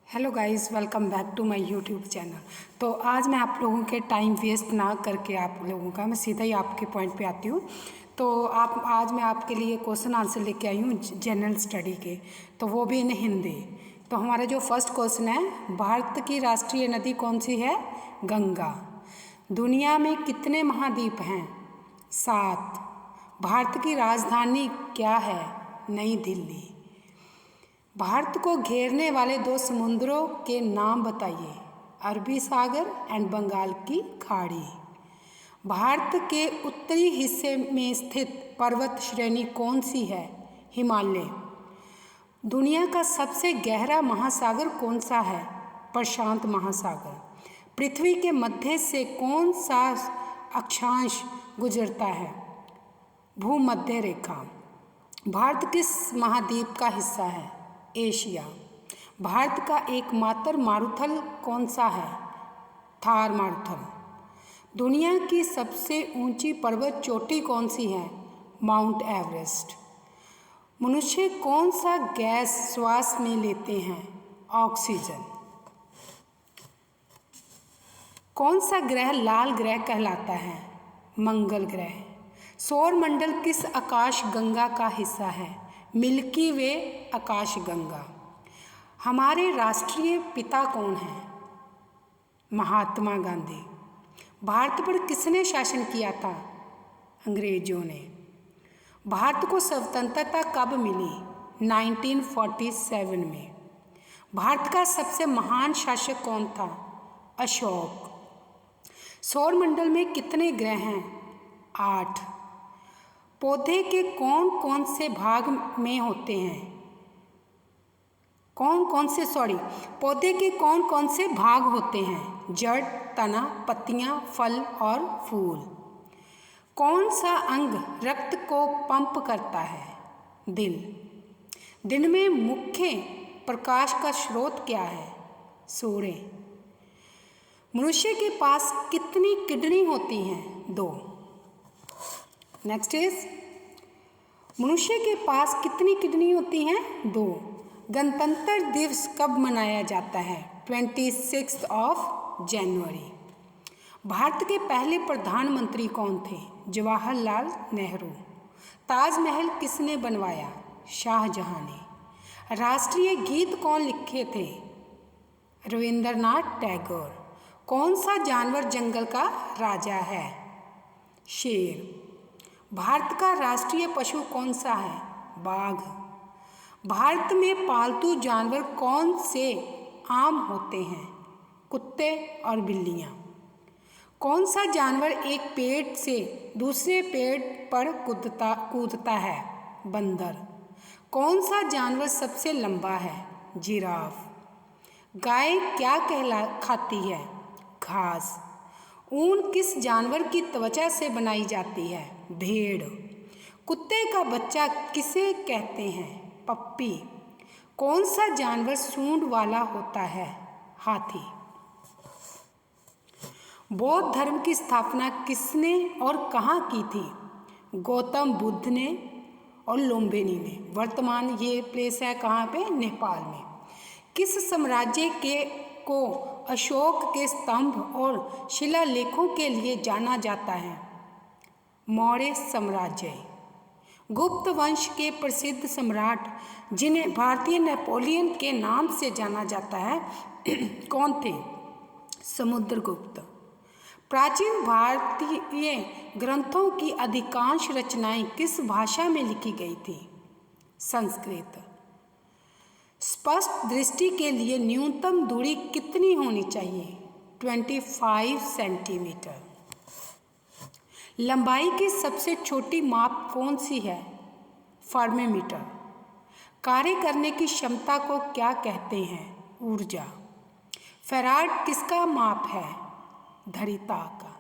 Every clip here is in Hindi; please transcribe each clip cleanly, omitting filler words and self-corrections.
Hello guys, welcome back to my YouTube channel. तो आज मैं आप लोगों के टाइम वेस्ट ना करके आप लोगों का मैं सीधा ही आपके पॉइंट पे आती हूँ। तो आज मैं आपके लिए क्वेश्चन आंसर लेके आई हूँ जनरल स्टडी के, तो वो भी इन हिंदी। तो हमारा जो फर्स्ट क्वेश्चन है, भारत की राष्ट्रीय नदी कौन सी है? गंगा। दुनिया में कितने महाद्वीप हैं? 7। भारत की राजधानी क्या है? नई दिल्ली। भारत को घेरने वाले 2 समुद्रों के नाम बताइए। अरबी सागर एंड बंगाल की खाड़ी। भारत के उत्तरी हिस्से में स्थित पर्वत श्रेणी कौन सी है? हिमालय। दुनिया का सबसे गहरा महासागर कौन सा है? प्रशांत महासागर। पृथ्वी के मध्य से कौन सा अक्षांश गुजरता है? भूमध्य रेखा। भारत किस महाद्वीप का हिस्सा है? एशिया। भारत का एकमात्र मारुथल कौन सा है? थार मारुथल। दुनिया की सबसे ऊंची पर्वत चोटी कौन सी है? Mount Everest. मनुष्य कौन सा गैस श्वास में लेते हैं? ऑक्सीजन। कौन सा ग्रह लाल ग्रह कहलाता है? मंगल ग्रह। सौर मंडल किस आकाश गंगा का हिस्सा है? मिल्की वे आकाशगंगा। हमारे राष्ट्रीय पिता कौन हैं? महात्मा गांधी। भारत पर किसने शासन किया था? अंग्रेजों ने। भारत को स्वतंत्रता कब मिली? 1947 में। भारत का सबसे महान शासक कौन था? अशोक। सौर मंडल में कितने ग्रह हैं? 8। पौधे के कौन कौन से भाग में होते हैं? पौधे के कौन कौन से भाग होते हैं? जड़, तना, पत्तियां, फल और फूल। कौन सा अंग रक्त को पंप करता है? दिल। दिन में मुख्य प्रकाश का स्रोत क्या है? सूर्य। मनुष्य के पास कितनी किडनी होती हैं? 2। नेक्स्ट इज, मनुष्य के पास कितनी किडनी होती हैं? 2। गणतंत्र दिवस कब मनाया जाता है? 26 जनवरी। भारत के पहले प्रधानमंत्री कौन थे? जवाहरलाल नेहरू। ताजमहल किसने बनवाया? शाहजहां ने। राष्ट्रीय गीत कौन लिखे थे? रविंद्रनाथ टैगोर। कौन सा जानवर जंगल का राजा है? शेर। भारत का राष्ट्रीय पशु कौन सा है? बाघ। भारत में पालतू जानवर कौन से आम होते हैं? कुत्ते और बिल्लियाँ। कौन सा जानवर एक पेड़ से दूसरे पेड़ पर कूदता है? बंदर। कौन सा जानवर सबसे लंबा है? जिराफ। गाय क्या खाती है? घास। ऊन किस जानवर की त्वचा से बनाई जाती है? भेड़। कुत्ते का बच्चा किसे कहते हैं? पप्पी। कौन सा जानवर सूंड वाला होता है? हाथी। बौद्ध धर्म की स्थापना किसने और कहाँ की थी? गौतम बुद्ध ने और लुम्बिनी ने। वर्तमान ये प्लेस है कहाँ पे? नेपाल में। किस साम्राज्य को अशोक के स्तंभ और शिलालेखों के लिए जाना जाता है? मौर्य साम्राज्य। गुप्त वंश के प्रसिद्ध सम्राट जिन्हें भारतीय नेपोलियन के नाम से जाना जाता है कौन थे? समुद्रगुप्त। प्राचीन भारतीय ग्रंथों की अधिकांश रचनाएं किस भाषा में लिखी गई थी? संस्कृत। स्पष्ट दृष्टि के लिए न्यूनतम दूरी कितनी होनी चाहिए? 25 सेंटीमीटर। लंबाई की सबसे छोटी माप कौन सी है? फर्मीमीटर। कार्य करने की क्षमता को क्या कहते हैं? ऊर्जा। फैराड किसका माप है? धारिता का।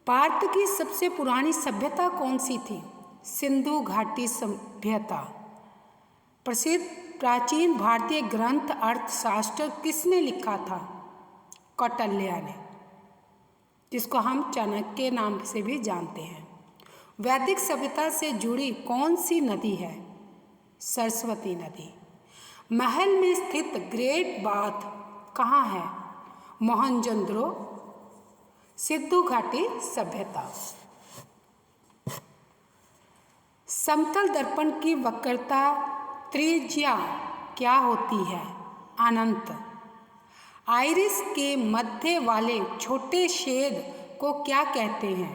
भारत की सबसे पुरानी सभ्यता कौन सी थी? सिंधु घाटी सभ्यता। प्रसिद्ध प्राचीन भारतीय ग्रंथ अर्थशास्त्र किसने लिखा था? कौटिल्य ने, जिसको हम चाणक्य नाम से भी जानते हैं। वैदिक सभ्यता से जुड़ी कौन सी नदी है? सरस्वती नदी। महल में स्थित ग्रेट बाथ कहाँ है? मोहनजोदड़ो। सिंधु घाटी सभ्यता। समतल दर्पण की वक्रता त्रिज्या क्या होती है? अनंत। आइरिस के मध्य वाले छोटे छेद को क्या कहते हैं?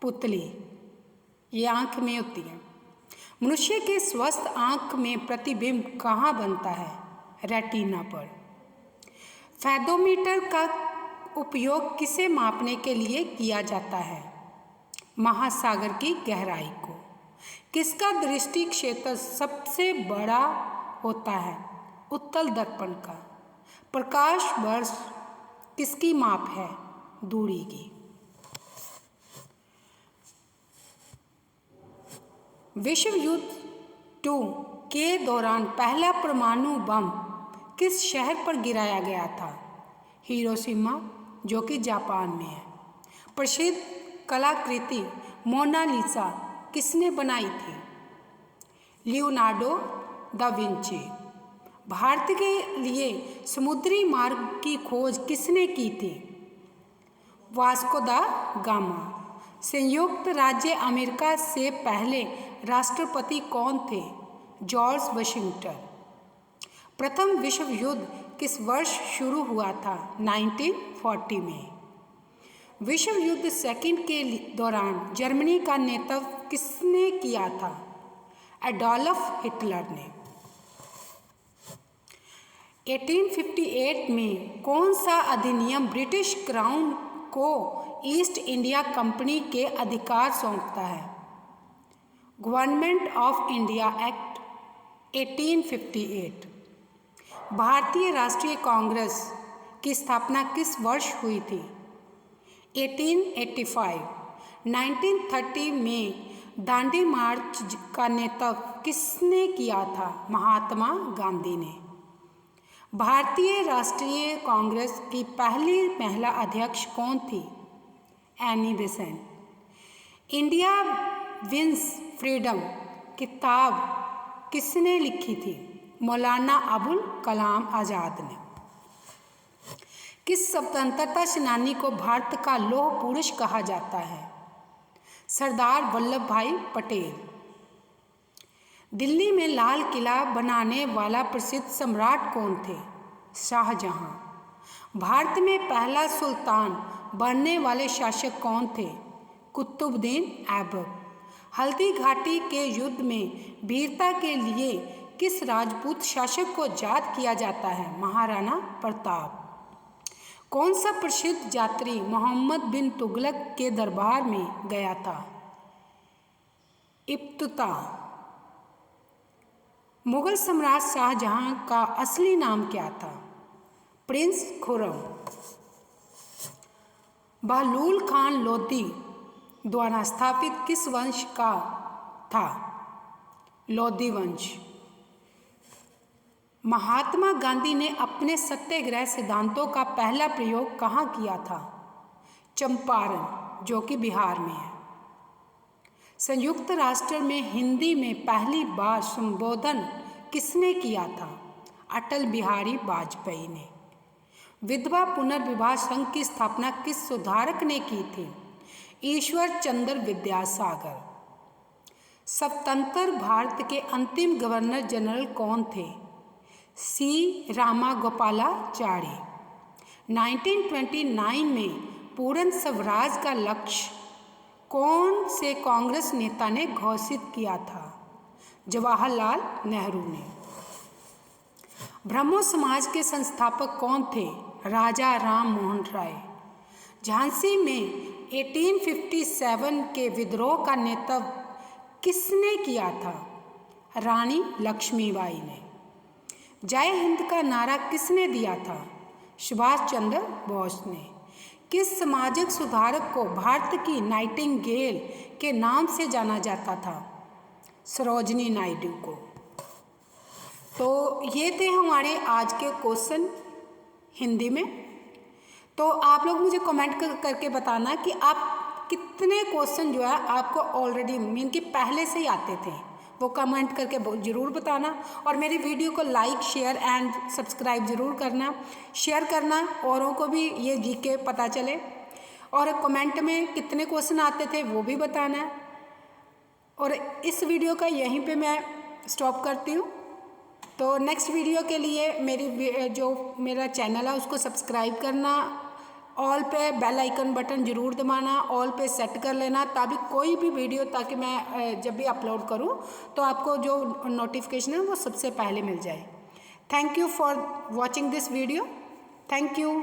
पुतली। ये आँख में होती है। मनुष्य के स्वस्थ आँख में प्रतिबिंब कहाँ बनता है? रेटिना पर। फेदोमीटर का उपयोग किसे मापने के लिए किया जाता है? महासागर की गहराई को। किसका दृष्टि क्षेत्र सबसे बड़ा होता है? उत्तल दर्पण का। प्रकाश वर्ष किसकी माप है? दूरी की। विश्व युद्ध 2 के दौरान पहला परमाणु बम किस शहर पर गिराया गया था? हिरोशिमा, जो कि जापान में है। प्रसिद्ध कलाकृति मोनालिसा किसने बनाई थी? Leonardo da Vinci. भारत के लिए समुद्री मार्ग की खोज किसने की थी? वास्को दा गामा। संयुक्त राज्य अमेरिका से पहले राष्ट्रपति कौन थे? George Washington. प्रथम विश्व युद्ध किस वर्ष शुरू हुआ था? 1940 में। विश्व युद्ध सेकंड के दौरान जर्मनी का नेतृत्व किसने किया था? एडोल्फ हिटलर ने। 1858 में कौन सा अधिनियम ब्रिटिश क्राउन को ईस्ट इंडिया कंपनी के अधिकार सौंपता है? Government of India act 1858। भारतीय राष्ट्रीय कांग्रेस की स्थापना किस वर्ष हुई थी? 1885। 1930 में दांडी मार्च का नेतृत्व किसने किया था? महात्मा गांधी ने। भारतीय राष्ट्रीय कांग्रेस की पहली महिला अध्यक्ष कौन थी? Annie Besant. India wins freedom किताब किसने लिखी थी? मौलाना अबुल कलाम आज़ाद ने। किस स्वतंत्रता सेनानी को भारत का लौह पुरुष कहा जाता है? सरदार वल्लभ भाई पटेल। दिल्ली में लाल किला बनाने वाला प्रसिद्ध सम्राट कौन थे? शाहजहां। भारत में पहला सुल्तान बनने वाले शासक कौन थे? कुतुबुद्दीन ऐबक। हल्दी घाटी के युद्ध में वीरता के लिए किस राजपूत शासक को याद किया जाता है? महाराणा प्रताप। कौन सा प्रसिद्ध यात्री मोहम्मद बिन तुगलक के दरबार में गया था? इब्तिता। मुगल सम्राट शाहजहां का असली नाम क्या था? प्रिंस खुर्रम। बहलूल खान लोदी द्वारा स्थापित किस वंश का था? लोदी वंश। महात्मा गांधी ने अपने सत्याग्रह सिद्धांतों का पहला प्रयोग कहाँ किया था? चंपारण, जो कि बिहार में है। संयुक्त राष्ट्र में हिंदी में पहली बार संबोधन किसने किया था? अटल बिहारी वाजपेयी ने। विधवा पुनर्विवाह संघ की स्थापना किस सुधारक ने की थी? ईश्वर चंद्र विद्यासागर। स्वतंत्र भारत के अंतिम गवर्नर जनरल कौन थे? सी रामागोपालाचारी। 1929 में पूर्ण स्वराज का लक्ष्य कौन से कांग्रेस नेता ने घोषित किया था? जवाहरलाल नेहरू ने। ब्रह्मो समाज के संस्थापक कौन थे? राजा राम मोहन राय। झांसी में 1857 के विद्रोह का नेतृत्व किसने किया था? रानी लक्ष्मीबाई ने। जय हिंद का नारा किसने दिया था? सुभाष चंद्र बोस ने। किस सामाजिक सुधारक को भारत की नाइटिंगेल के नाम से जाना जाता था? सरोजिनी नायडू को। तो ये थे हमारे आज के क्वेश्चन हिंदी में। तो आप लोग मुझे कमेंट करके बताना कि आप कितने क्वेश्चन जो है आपको ऑलरेडी मीन कि पहले से ही आते थे, वो कमेंट करके ज़रूर बताना, और मेरी वीडियो को लाइक शेयर एंड सब्सक्राइब ज़रूर करना, शेयर करना, औरों को भी ये जीके पता चले, और कमेंट में कितने क्वेश्चन आते थे वो भी बताना है। और इस वीडियो का यहीं पे मैं स्टॉप करती हूँ। तो नेक्स्ट वीडियो के लिए मेरा चैनल है उसको सब्सक्राइब करना, ऑल पे बेल आइकन बटन ज़रूर दबाना, ऑल पे सेट कर लेना, ताकि कोई भी वीडियो ताकि मैं जब भी अपलोड करूँ तो आपको जो नोटिफिकेशन है वो सबसे पहले मिल जाए। Thank you for watching this video. Thank you.